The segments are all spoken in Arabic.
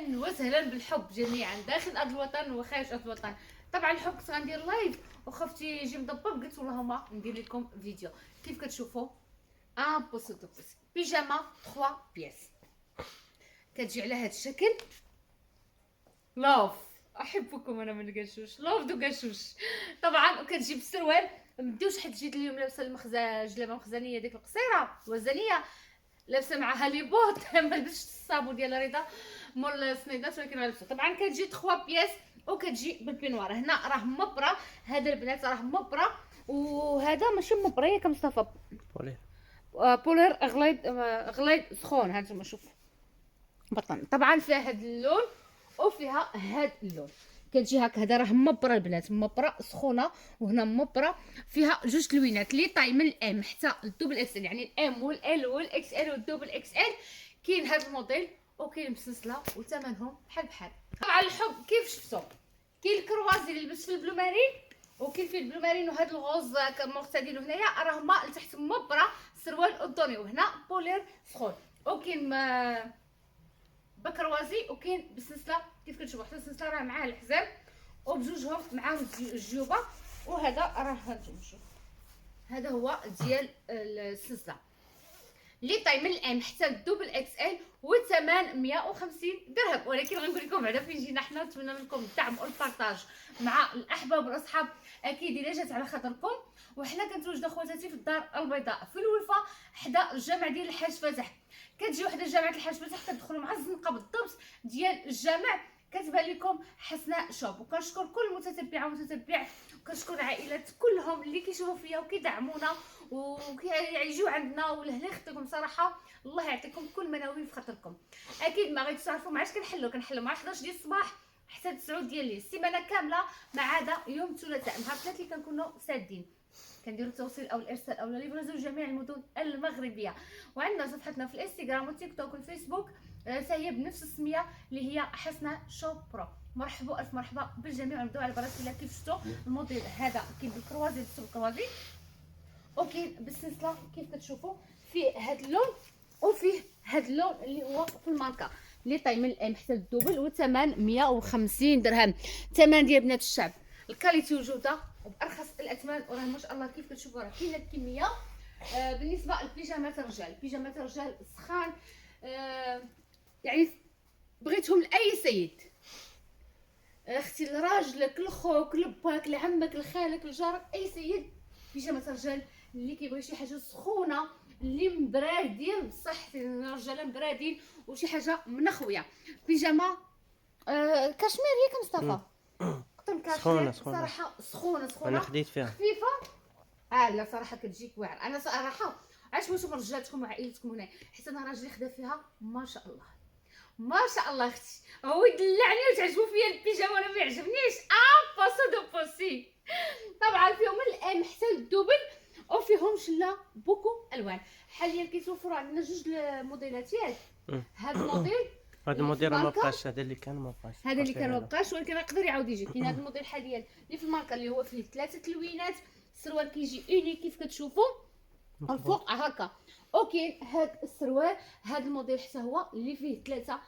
وسهلا بالحب جميعا داخل ارض الوطن وخارج ارض الوطن. طبعا الحب كنت غندير لايف وخفتي يجي مضبب، قلت اللهم ندير لكم فيديو. كيف كتشوفوا ان بوسو دو بوس بيجاما 3 بياس كتجي على هذا الشكل. لوف احبكم انا من القشوش، لوف دو قشوش. طبعا وكتجي بالسروال. مبداوش حيت جيت اليوم لابسه جلابه مخزنيه ديك القصيره وزنيه، لابسه معها لي بوط ما لبستش الصابون ديال رضا مول سنيدات، ولكن غنلبسو. طبعا كتجي 3 بياس وكتجي بالبينوار. هنا راه مبره، هذا البنات راه مبره، وهذا ماشي مبره ياك مصطفى، بولير. بولير غليظ سخون. هانتوما شوفوا بطن. طبعا فيها هذا اللون وفيها هذا اللون. كتجي هكا. هذا راه مبره البنات، مبره سخونه، وهنا مبره فيها جوج تلوينات لي طاي من الام حتى الدوبل اكس ال، يعني الام والال والاكس ال والدوبل اكس ال. كاين هذا الموديل وكاين بسلسله وثمنهم بحال بحال. طبعا الحب كيف شفتوا كاين الكروازي اللي لبس في البلو مارين، وكاين فيه البلو مارين وهذا الغوز معتدل. هنايا راه ما لتحت مبره سروال اودوني، وهنا بولير سخون، وكاين بكروازي وكاين بالسلسله. كيف كتشوفوا حتى السلسله راه معاه الحزام وبجوجهم معاهم الجيوبه. وهذا راه هانتوما شوف، هذا هو ديال السلسله اللي طاي من الام حتى الدوبل اكس ال، والثمن 150 درهم. ولكن غنقول لكم بعدا فين جينا حنا. نتمنى منكم الدعم والبارطاج مع الاحباب والاصحاب، اكيد الا جات على خاطركم. وحنا كنتواجدوا خواتاتي في الدار البيضاء في الولفه حدا الجامع ديال الحاج فتح. كتجيو حدا جامعه الحاج فتح كتدخلوا مع الزنقه بالضبط ديال الجامع، كتبان لكم حسناء شوب. وكنشكر كل متتبعه ومتتبع، وكنشكر العائلات كلهم اللي كيشوفوا فيا وكيدعمونا وكيجيو عندنا. ولهلا يخطيكم صراحه، الله يعطيكم كل مناوي في خاطركم. اكيد ما غاديش تعرفوا ما عادش كنحلوا مع 11 ديال الصباح حتى 9 ديال الليل، السيمانه كامله ما عدا يوم الثلاثاء نهار الثلاث اللي كنكونوا سادين كنديروا التوصيل او الارسال او ليفرازون لجميع المدن المغربيه. وعندنا صفحتنا في الانستغرام والتيك توك والفيسبوك هي بنفس السميه اللي هي حسناء شوب برو. مرحبا الف مرحبا بالجميع. ونبداو على براسي. الا كيف شفتوا الموديل هذا كاين بالكروازي بالكروازي، وكاين بالسلسله كيف كتشوفوا فيه هذا اللون وفيه هذا اللون اللي هو في الماركه اللي طاي من الام حتى الدوبل، والثمن 150 درهم. ثمن ديال بنات الشعب، الكاليتي والجوده وبارخص الاثمان. وراه ما شاء الله كيف كتشوفوا راه كاينه الكميه. بالنسبه للبيجامات الرجال، بيجامات الرجال سخان، يعني بغيتهم لاي سيد، اختي لراجلك لخوك لباك لعمك لخالك لجارك، اي سيد. بيجامه الرجال اللي كيبغي شي حاجه سخونه اللي مبرادين بصح الرجاله مبرادين وشي حاجه منخويه. بيجامه كشمير ياك مصطفى، قطن كشمير صراحه سخونه انا خديت فيها خفيفه. لا صراحه كتجيك واعر. انا صراحه علاش بغيتو رجالتكم وعائلتكم هنا، حيت انا راجلي خدا فيها ما شاء الله ما شاء الله. اختي هو يدلعني وتعجبو فيا البيجامه وانا ما يعجبنيش باسو دو بوسي. طبعا فيهم الام حتى الدوبل وفيهم شلا بوكو الوان. حاليا كيتوفروا عندنا جوج الموديلات ياك. هذا الموديل هذا الموديل ما بقاش، هذا اللي كان ما بقاش، هذا اللي كان ما بقاش، ولكن يقدر يعاود يجي. كاين هذا الموديل حاليا اللي في الماركه اللي هو فيه 3 تلوينات. السروال كيجي اوني كيف كتشوفوا الفوق هكا. وكاين هذا السروال هذا الموديل حتى هو اللي فيه 3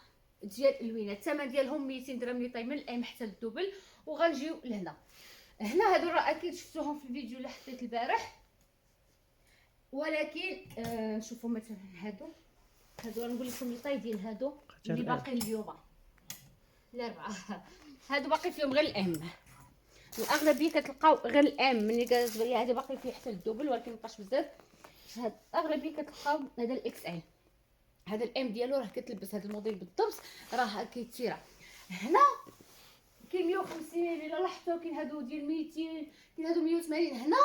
ديال اللوينات. الثمن ديالهم 200 درهم اللي طاي من الام حتى الدوبل. وغنجيو لهنا. هنا هادو راه اكيد شفتوهم في الفيديو اللي حطيت البارح، ولكن نشوفوا مثلا هادو نقول لكم اللي طاي ديال هادو اللي باقي اليوم الاربعه. هادو باقي فيهم غير الام. الاغلبيه كتلقاو غير الام ملي كتبان لي هذا باقي فيه حتى الدوبل، ولكن مابقاش بزاف. هاد الاغلبيه كتلقاو هذا الاكس ال. هذا الام ديالو راه كتلبس هذا الموديل بالضبط راه كيتيرا. هنا كاين 150 الا لاحظتوا، كاين هادو ديال 200، كاين هادو 180. هنا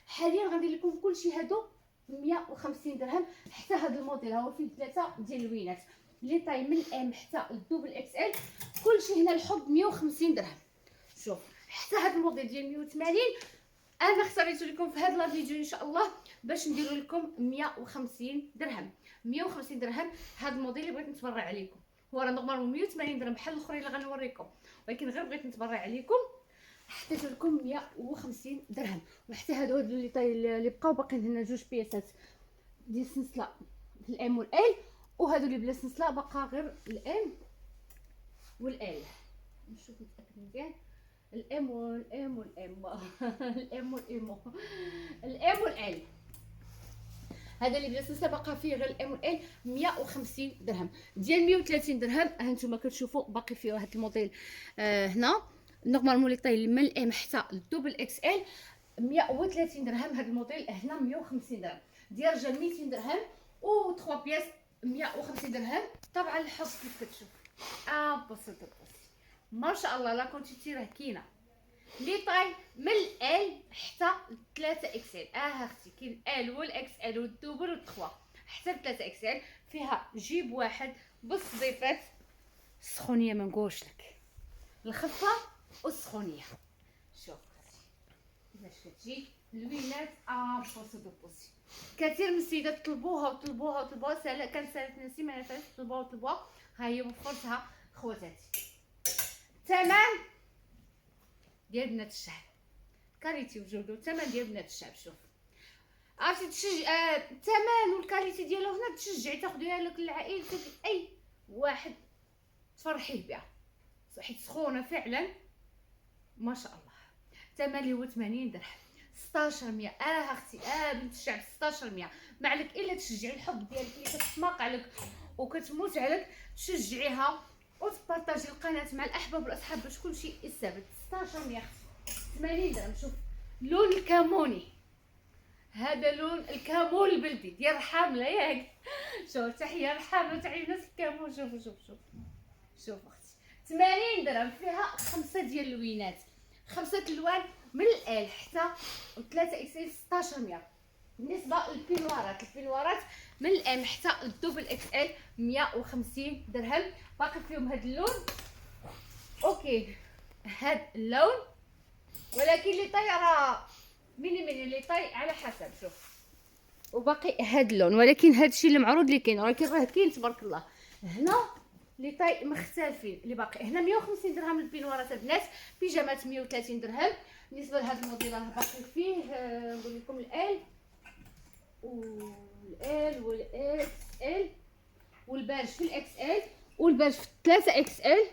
حاليا غندير لكم كلشي هادو 150 درهم. حتى هذا الموديل هو فيه 3 ديال اللوينات اللي طاي من الام حتى الدوبل اكس ال. كلشي هنا الحب 150 درهم. شوف حتى هذا الموديل ديال 180 انا اختاريته لكم في هذا الفيديو ان شاء الله باش نديرو لكم 150 درهم. 150 درهم هذا الموديل اللي بغيت نتبرع عليكم. هو راه نورمالمون 180 درهم بحال الاخرين اللي غنوريكم، ولكن غير بغيت نتبرع عليكم حطيت لكم 150 درهم. وحتى هادو اللي طاي اللي بقاو باقيين هنا جوج بياسات ديال السلسله في الام والال، وهادو اللي بلا سلسله باقا غير الام نشوف نتاكد مزيان. الام والام والام الام والام الام والال. هذا اللي بلا سلسله باقا فيه غير الام والال 150 درهم. ديال 130 درهم ها نتوما كتشوفوا باقي فيه هذا الموديل هنا نورمالمون لي طاي من الام حتى الدوبل اكس ال 130 درهم. هذا الموديل هنا 150 درهم. ديال رجال 200 درهم و 3 بياس 150 درهم. طبعا الحب كيف كتشوف بسيطه ما شاء الله. لا كونتيتي راه كاينه لي طاي من ال حتى 3 اكس ال. اختي كاين ال والاكس ال والدوبل والتخوا حتى 3 اكس ال. فيها جيب واحد بالصديفات السخونيه ما نقولش لك الخفه والسخونيه. شوف كيفاش كتجي لوينات بوسي. كثير من السيدات طلبوها سالا كان سالت ناسي ما نفعش طلبوها ها هي وفرتها خواتاتي. ثمن ديال بنات الشعب كاليتي وجوده والثمن ديال بنات الشعب. شوف عرفتي تشجع الثمن والكاليتي ديالو هنا تشجعي تاخديها لك لعائلتك اي واحد تفرحيه بها حيت سخونه فعلا ما شاء الله. الثمن اللي هو 80 درهم 1600. اختي بنت الشعب 1600. ما عليك الا تشجعي الحب ديالك اللي كتسماق عليك وكتموت عليك تشجعيها وتبارطاجي القناه مع الاحباب والاصحاب باش كلشي يستافد. 1600 80 درهم. شوف لون الكموني هذا لون الكمون البلدي ديال الحامله ياك. شوف تحيه الحامله تحيه ناس الكمون. شوف اختي 80 درهم. فيها 5 ديال اللوينات 5 الوان من ال حتى 3 اكس ال 1600. بالنسبه للبينوارات من الام حتى الدوبل اكس ال 150 درهم. باقي فيهم هذا اللون اوكي هذا اللون ولكن لي طاي راه ميني لي طاي على حسب. شوف وباقي هذا اللون ولكن هذا الشيء اللي معروض اللي كاين ولكن راه كاين تبارك الله. هنا لي طاي مختلفين اللي باقي هنا 150 درهم البينوارات البنات. بيجامات 130 درهم. بالنسبه لهذا الموديل راه باقي فيه نقول لكم الال والاكس ال والبارج في الاكس ال والبارج في 3 اكس ال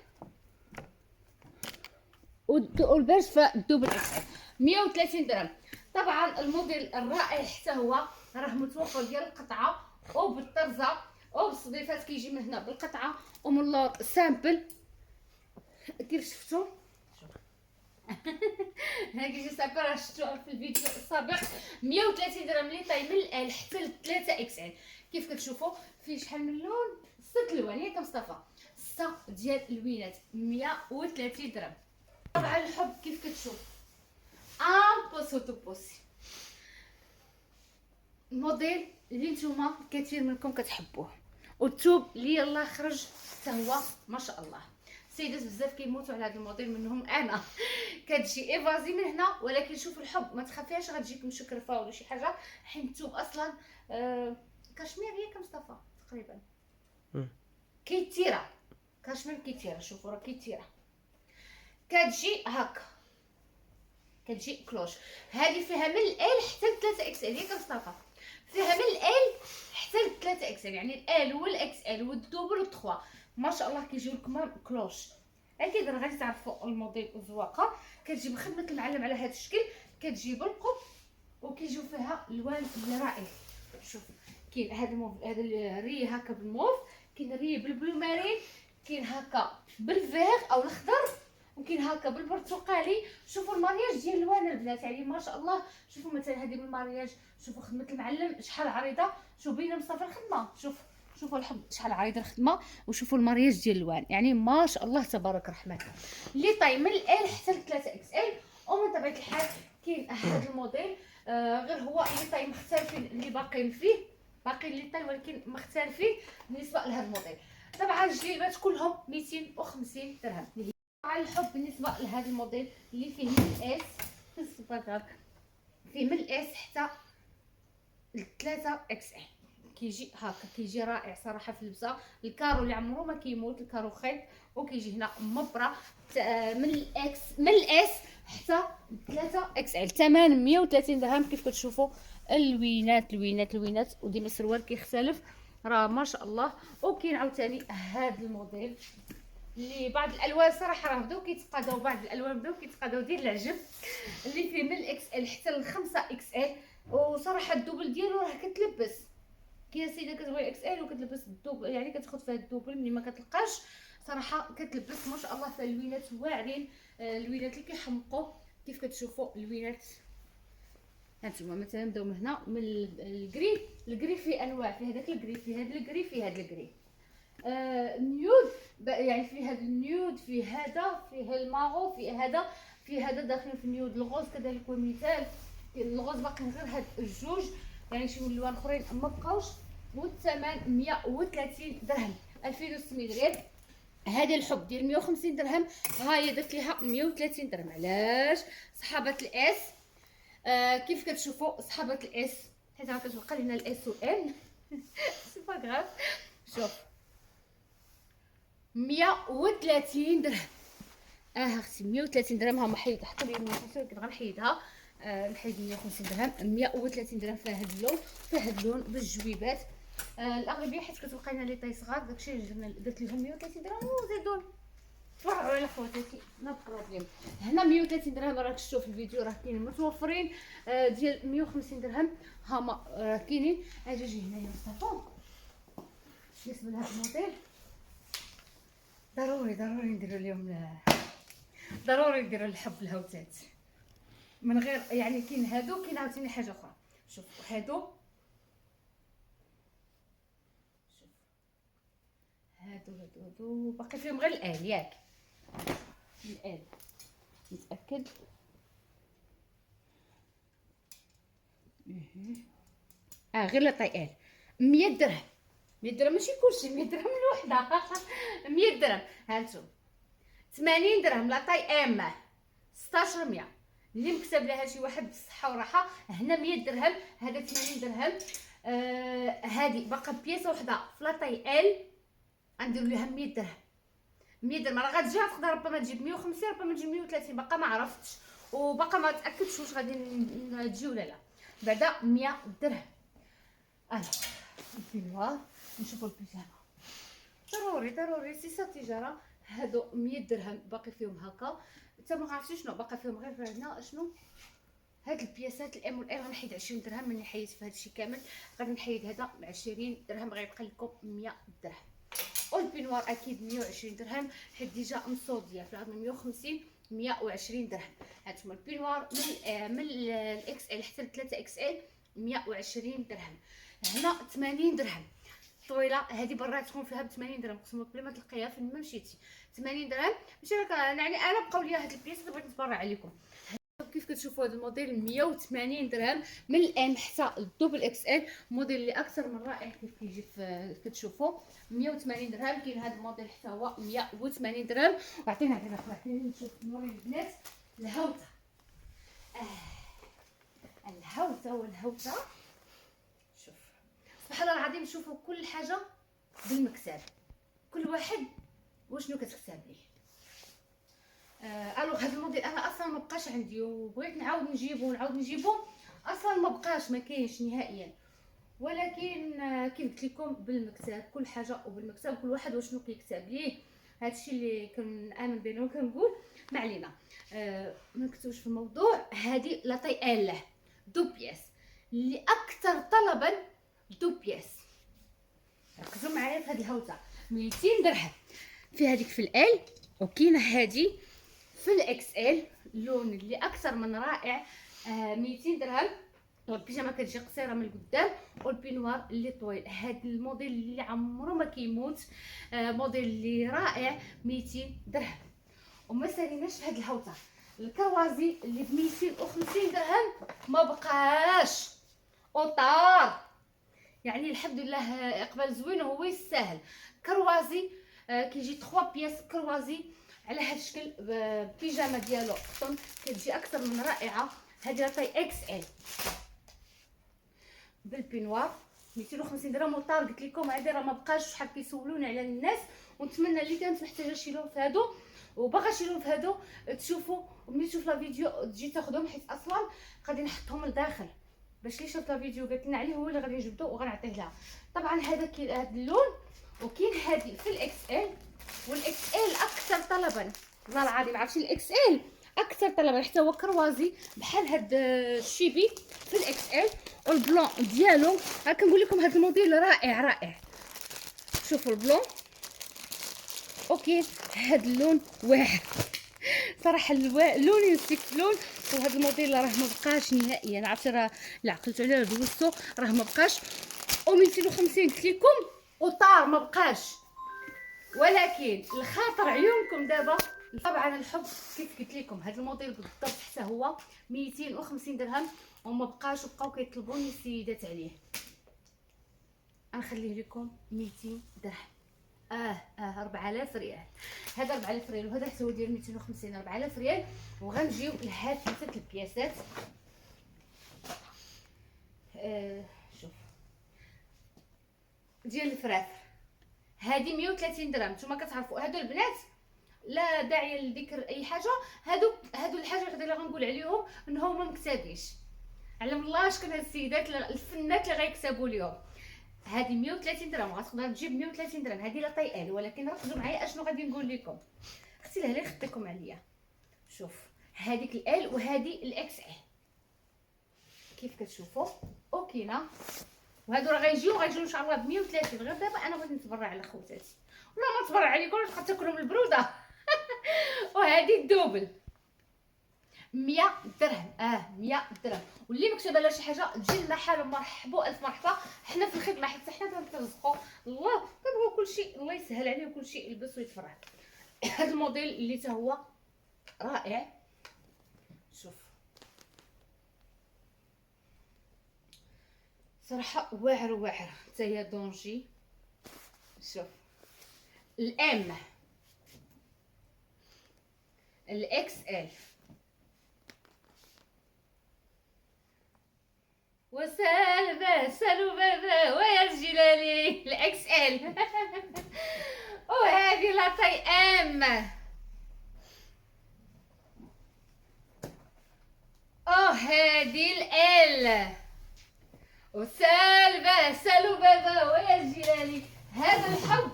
والبارج في الدوبل اكس ال 130 درهم. طبعا الموديل الرائع حتى هو راه متوفر ديال القطعه وبالطرزه وبالصديفات كيجي من هنا بالقطعه ومن اللور سامبل كيف شفتوا. هاكي جي سامبل راه شفتوها في الفيديو السابق. 130 درهم لي طاي من ال حتى ل 3 اكس ال. كيف كتشوفوا فيه شحال من لون 6 الوان ياك مصطفى 6 ديال اللوينات 130 درهم. طبعا الحب كيف كتشوف بوسي الموديل اللي نتوما كثير منكم كتحبوه والثوب اللي يلاه خرج حتى هو ما شاء الله. سيدات بزاف كيموتوا على هذا الموديل منهم انا. كتجي ايفازي من هنا ولكن شوف الحب ما تخافيهاش غتجيك مشكرفه ولا شي حاجه حيت الثوب اصلا كشمير ياك مصطفى تقريبا كيتيره كشمير كيتيره. شوفوا راه كيتيره كتجي هكا كتجي كلوش. هذه فيها من ال حتى ل 3 اكس ال ياك مصطفى. فيها من ال حتى ل 3 اكس ال يعني ال والاكس ال والدوبل والتخوا ما شاء الله كيجيو لكم كلوش. اكيد راه غادي تعرفوا الموديل الزواقه. كتجي بخدمه المعلم على هذا الشكل كتجي بالقب وكيجيو فيها الوان اللي رائع. شوف كاين هذا الري هكا بالموف كاين الري بالبلو مارين كاين هكا بالفيغ او الخضر وكاين هكا بالبرتقالي. شوفوا المارياج ديال الوان البنات يعني ما شاء الله. شوفوا مثلا هذه بالمارياج شوفوا خدمه المعلم شحال عريضه. شوف بينا مصطفى الخدمه شوفوا الحب شحال عريضه الخدمه وشوفوا المارياج ديال الوان يعني ما شاء الله تبارك الرحمن. اللي طاي من ال حتى ل 3 اكس ال ومن طبيعه الحال كاين هذا الموديل غير هو اللي طاي مختلفين اللي باقيين فيه باقيين اللي طاي ولكن مختلفين بالنسبه لهذا الموديل. طبعا الجليبات كلهم 250 درهم. على الحب بالنسبه لهذا الموديل اللي فيه من الاس فيه من الاس حتى ل 3 اكس ال كيجي هكا كيجي رائع صراحه في اللبسه. الكارو اللي عمره ما كيموت الكارو خيط وكيجي هنا مبره من الاس حتى 3 اكس ال. ثمن 130 درهم. كيف كتشوفوا اللوينات وديما السروال كيختلف راه ما شاء الله. وكاين عاوتاني هذا الموديل اللي بعض الالوان صراحه راه بداو كيتقاداو، بعض الالوان بداو كيتقاداو ديال العجب، اللي فيه من الاكس ال حتى ل 5 اكس ال. وصراحه الدوبل ديالو راه كتلبس. كاين سيده كتبغي اكس ال وكتلبس الدوبل، يعني كتاخذ فيها الدوبل ملي ما كتلقاش صراحه كتلبس ما شاء الله. فيها اللوينات واعرين، اللوينات اللي كيحمقوا كيف كتشوفوا اللوينات. هانتوما مثلا نبداو من هنا من الكري. الكري فيه انواع، فيه هذاك الكري، فيه هذا الكري، فيه هذا الكري. نيود، يعني فيه هذا النيود، فيه هذا، فيه الماغو، فيه هذا، فيه هذا داخلين في النيود. الغوز كذلك مثال. الغوز باقي غير هاد الجوج، يعني شي من الوان اخرين ما بقاوش. والثمن 130 درهم، 2600 ريال. هذا الحب ديال 150 درهم، ها هي درت ليها 130 درهم. علاش؟ صحابه الاس، كيف كتشوفوا صحابه الاس، حيت راه كتبقى لنا الاس و ال سي با غاف. شوف 130 درهم. اختي 130 درهم. ها محيد، حطوا لي 150 كنت غنحيدها. نحيد 150 درهم. 130 درهم فيها هاد اللون، فيها هاد اللون بالجويبات. الاغلبيه حيت كتبقى لنا لي طاي صغار، داكشي درت لهم 130 درهم وزيدون تفرعوا على خواتاتي ما بروبليم. هنا 130 درهم راك شفتوا في الفيديو، راه كاينين متوفرين. ديال 150 درهم هما راه كاينين. اجي هنايا مصطفى بالنسبه لهاد الموديل ضروري نديروا اليوم، ضروري نديروا الحب الهوتات من غير، يعني كاين هادو، كاين عاوتاني حاجه اخرى. شوف هادو، شوف هادو باقي فيهم غير الال، ياك الال متاكد. غير لا طاي ال 100 درهم. 100 درهم ماشي كلشي، 100 درهم الوحده 100 درهم. هانتوما 80 درهم لا طاي ام 1600 اللي مكتب لها شي واحد بالصحه والراحه. هنا 100 درهم، هذا 80 درهم. هذه باقا بياسه وحده في لا طاي ال غنديروا لها 100 درهم. 100 درهم راه غتجي، تقدر ربما تجيب 150، ربما تجيب 130، باقا ما عرفتش وباقا ما تاكدتش واش غادي تجي ولا لا. بعدا 100 درهم. البينوار نشوفوا البيجامه، ضروري سيسا تجاره. هادو 100 درهم باقي فيهم هكا. حتى ما عرفتش شنو باقي فيهم، غير هنا شنو هاد البياسات الام والال. غنحيد 20 درهم ملي حيدت في هادشي كامل. غادي نحيد هذا 20 درهم، غيبقى لكم 100 درهم. والبينوار اكيد 120 درهم، حيت ديجا مصوديه في العظم 150 120 درهم. هانتوما البينوار من الاكس ال حتى ل 3 اكس ال 120 درهم. هنا 80 درهم طويله، هذه برا تكون فيها ب 80 درهم، قسم بالله ما تلقيها فين ما مشيتي. 80 درهم ماشي راك، يعني انا بقاو ليا هاد البياس بغيت نتبرع عليكم. كيف كتشوفوا هذا الموديل 180 درهم من الام حتى الدوبل اكس ال. موديل اللي اكثر من رائع كيف كيجي كتشوفوا 180 درهم. كاين هذا الموديل حتى هو 180 درهم. وعطينا نشوف نوري البنات الهوته. الهوته والهوته، شوف سبحان الله العظيم، شوفوا كل حاجه بالمكتاب، كل واحد وشنو كتكتب ليه. الوغ هذا الموديل انا اصلا ما بقاش عندي، وبغيت نعاود نجيبو اصلا ما بقاش، ما كاينش نهائيا. ولكن كيف قلت لكم بالمكتب، كل حاجه وبالمكتب، كل واحد وشنو كيكتب ليه. هادشي اللي كنامن بينه وكنقول ما علينا. ما نكتبوش في الموضوع. هذه لا طاي ال دو بياس اللي اكثر طلبا، دو بياس. ركزوا معايا في هذه الهوته 200 درهم. في هذيك في ال، وكاينه هذه في الاكس ال، اللون اللي اكثر من رائع. 200 درهم. والبيجامه كتجي قصيره من القدام، والبينوار اللي طويل. هذا الموديل اللي عمره ما كيموت، موديل اللي رائع 200 درهم. وما ساليناش في هذه الهوته الكروازي اللي ب 250 درهم، ما بقاش اوطار. يعني الحمد لله اقبال زوين وهو يستاهل. كروازي كيجي 3 بياس كروازي على هذا الشكل، بيجامه ديالو قطن كتجي اكثر من رائعه. هذه طاي اكس ال بالبينوار 250 درهم وطار. قلت لكم هذه راه ما بقاش، شحال كيسولوني على الناس. ونتمنى اللي كانت محتاجه شي لون في هادو وباغا شي لون في هادو تشوفوا، وملي تشوف لا فيديو تجي تاخذهم، حيت اصلا غادي نحطهم لداخل باش اللي شاف لا فيديو قالت لنا عليه هو اللي غادي نجبدو وغنعطيه لها. طبعا هذا اللون وكاين هذه في الاكس ال، والاكس ال اكثر طلبا، والله العظيم عرفتي الاكس ال اكثر طلبا، حتى هو كروازي بحال هاد الشيبي في الاكس ال، والبلون ديالو ها كنقول لكم هاد الموديل رائع رائع. شوفوا البلون، اوكي هاد اللون واعر صراحه، اللون يمسك لون. وهذا الموديل راه ما بقاش نهائيا، عرفتي راه لا عقلت عليه دوزتو راه ما بقاش. و 250 قلت لكم وطار ما بقاش، ولكن الخاطر عيونكم دابا. طبعا الحب كيف قلت لكم هذا الموديل بالضبط حتى هو 250 درهم، وما بقاش وبقاو كيطلبوني السيدات عليه. غنخليه لكم 200 درهم. 4000 ريال. هذا 4000 ريال، وهذا حتى هو ديال 250 4000 ريال. وغنجيو لهاد 3 البياسات. شوف ديال الفرافر هذه 130 درهم. نتوما كتعرفوا هادو البنات لا داعي لذكر اي حاجه، هادو الحاجه اللي غنقول عليهم انهم ما مكتابيش. علم الله شكون هاد السيدات الفنات اللي غيكتبوا اليوم. هذه 130 درهم، غتقدر تجيب 130 درهم. هذه لا طيال، ولكن ركزوا معايا اشنو غادي نقول لكم. اختي لهلا خديكم عليا. شوف هذيك ال وهذه الاكس ال كيف كتشوفوا اوكينا. وهادو راه غيجيو ان شاء الله ب 130. غير دابا انا بغيت نتبرع على خواتاتي، ولا ما نتبرع عليكم تبقى تاكلوا من البروده. وهذه الدوبل 100 درهم. 100 درهم. واللي مكتوبه لها شي حاجه تجي لنا حال مرحبا الف مرحبا. حنا في الخدمه حتى حنا كنرزقوا الله، كنبغيو كلشي الله يسهل عليه وكلشي يلبس ويتفرح. هذا الموديل اللي حتى هو رائع. شوف صراحه واعر واعر حتى هي دونجي. شوف الام الاكس ال سالوا بابا ويا الجلالي الاكس ال. وهذه لا طي ام. هذه ال سالوا بابا ويا الجلالي. هذا الحب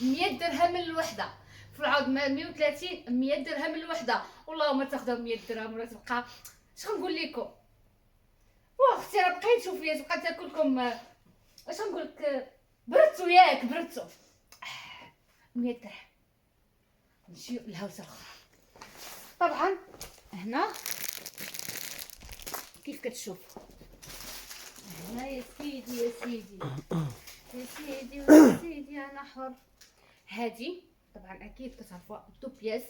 100 درهم الوحده، في العوض 130 100 درهم الوحده. والله ما تاخذها 100 درهم ولا تبقى اش غنقول لكم. واختي راه بقيت شوفي تبقى تاكلكم اش غنقول لك، بردتو ياك بردتو. 100 درهم. نمشيو للهوسه الاخرى. طبعا هنا كيف كتشوفوا هنا يا سيدي يا سيدي يا سيدي يا سيدي انا حر. هذه طبعا اكيد كتعرفوا دو بياس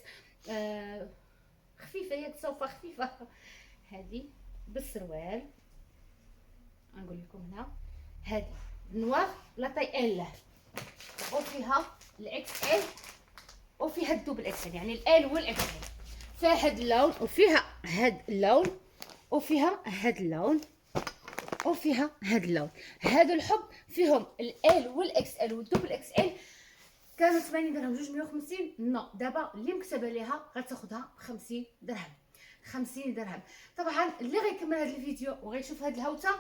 خفيفه، ياك سوفه خفيفه. هذه بالسروال نقول لكم هنا هذه نوار لا طاي ال، وفيها الاكس ال، وفيها الدوبل اكس ال، يعني ال والاكس ال. فيها هذا اللون وفيها هذا اللون وفيها هذا اللون وفيها هذا اللون. هذا الحب فيهم ال والاكس ال والدوبل اكس ال. كانوا 80 درهم جوج 150. نو دابا اللي مكتبه ليها غتاخذها ب 50 درهم. 50 درهم. طبعا اللي غيكمل هذا الفيديو وغيشوف هذه الهوته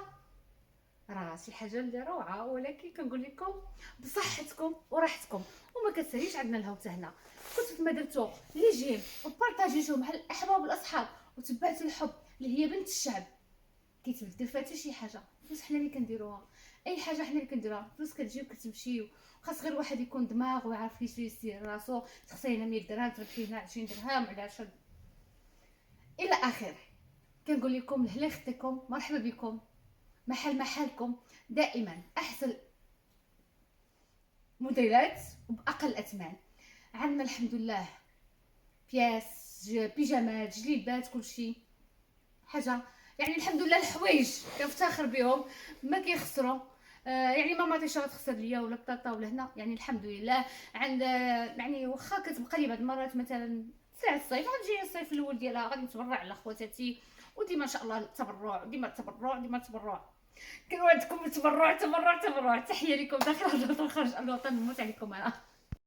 راه شي حاجه اللي روعه، ولكن كنقول لكم بصحتكم وراحتكم. وما كتساليش عندنا الهوته هنا. كنتو ما درتو لي جيم وبارطاجيتو مع الاحباب والاصحاب وتبعتوا الحب اللي هي بنت الشعب، كيتبدل فيها حتى شي حاجه. فلوس حنا اللي كنديروها، اي حاجه حنا اللي كنديروها. فلوس كتجي وكتمشي، خاص غير واحد يكون دماغ ويعرف كيفاش يسير راسو. تخسري هنا 100 درهم تربحي هنا 20 درهم ولا 10 الى اخره. كنقول لكم لهلا خديكم مرحبا بكم، محلكم دائما احسن موديلات وباقل اثمان. عندنا الحمد لله بياس بيجامات جليبات كلشي حاجه، يعني الحمد لله. الحوايج كنفتخر بهم ما كيخسروا. يعني ما ماطيش غتخسر ليا ولا بطاطا ولا هنا، يعني الحمد لله. عند يعني واخا كتبقى لي بعض المرات مثلا ساعه الصيف غنجي الصيف الاول ديالها غادي نتبرع على خواتاتي، وديما ان شاء الله التبرع ديما التبرع ديما التبرع. كنوعدكم بالتبرع تبرع تبرع. تحيه لكم داخل الوطن خارج الوطن. نموت عليكم انا.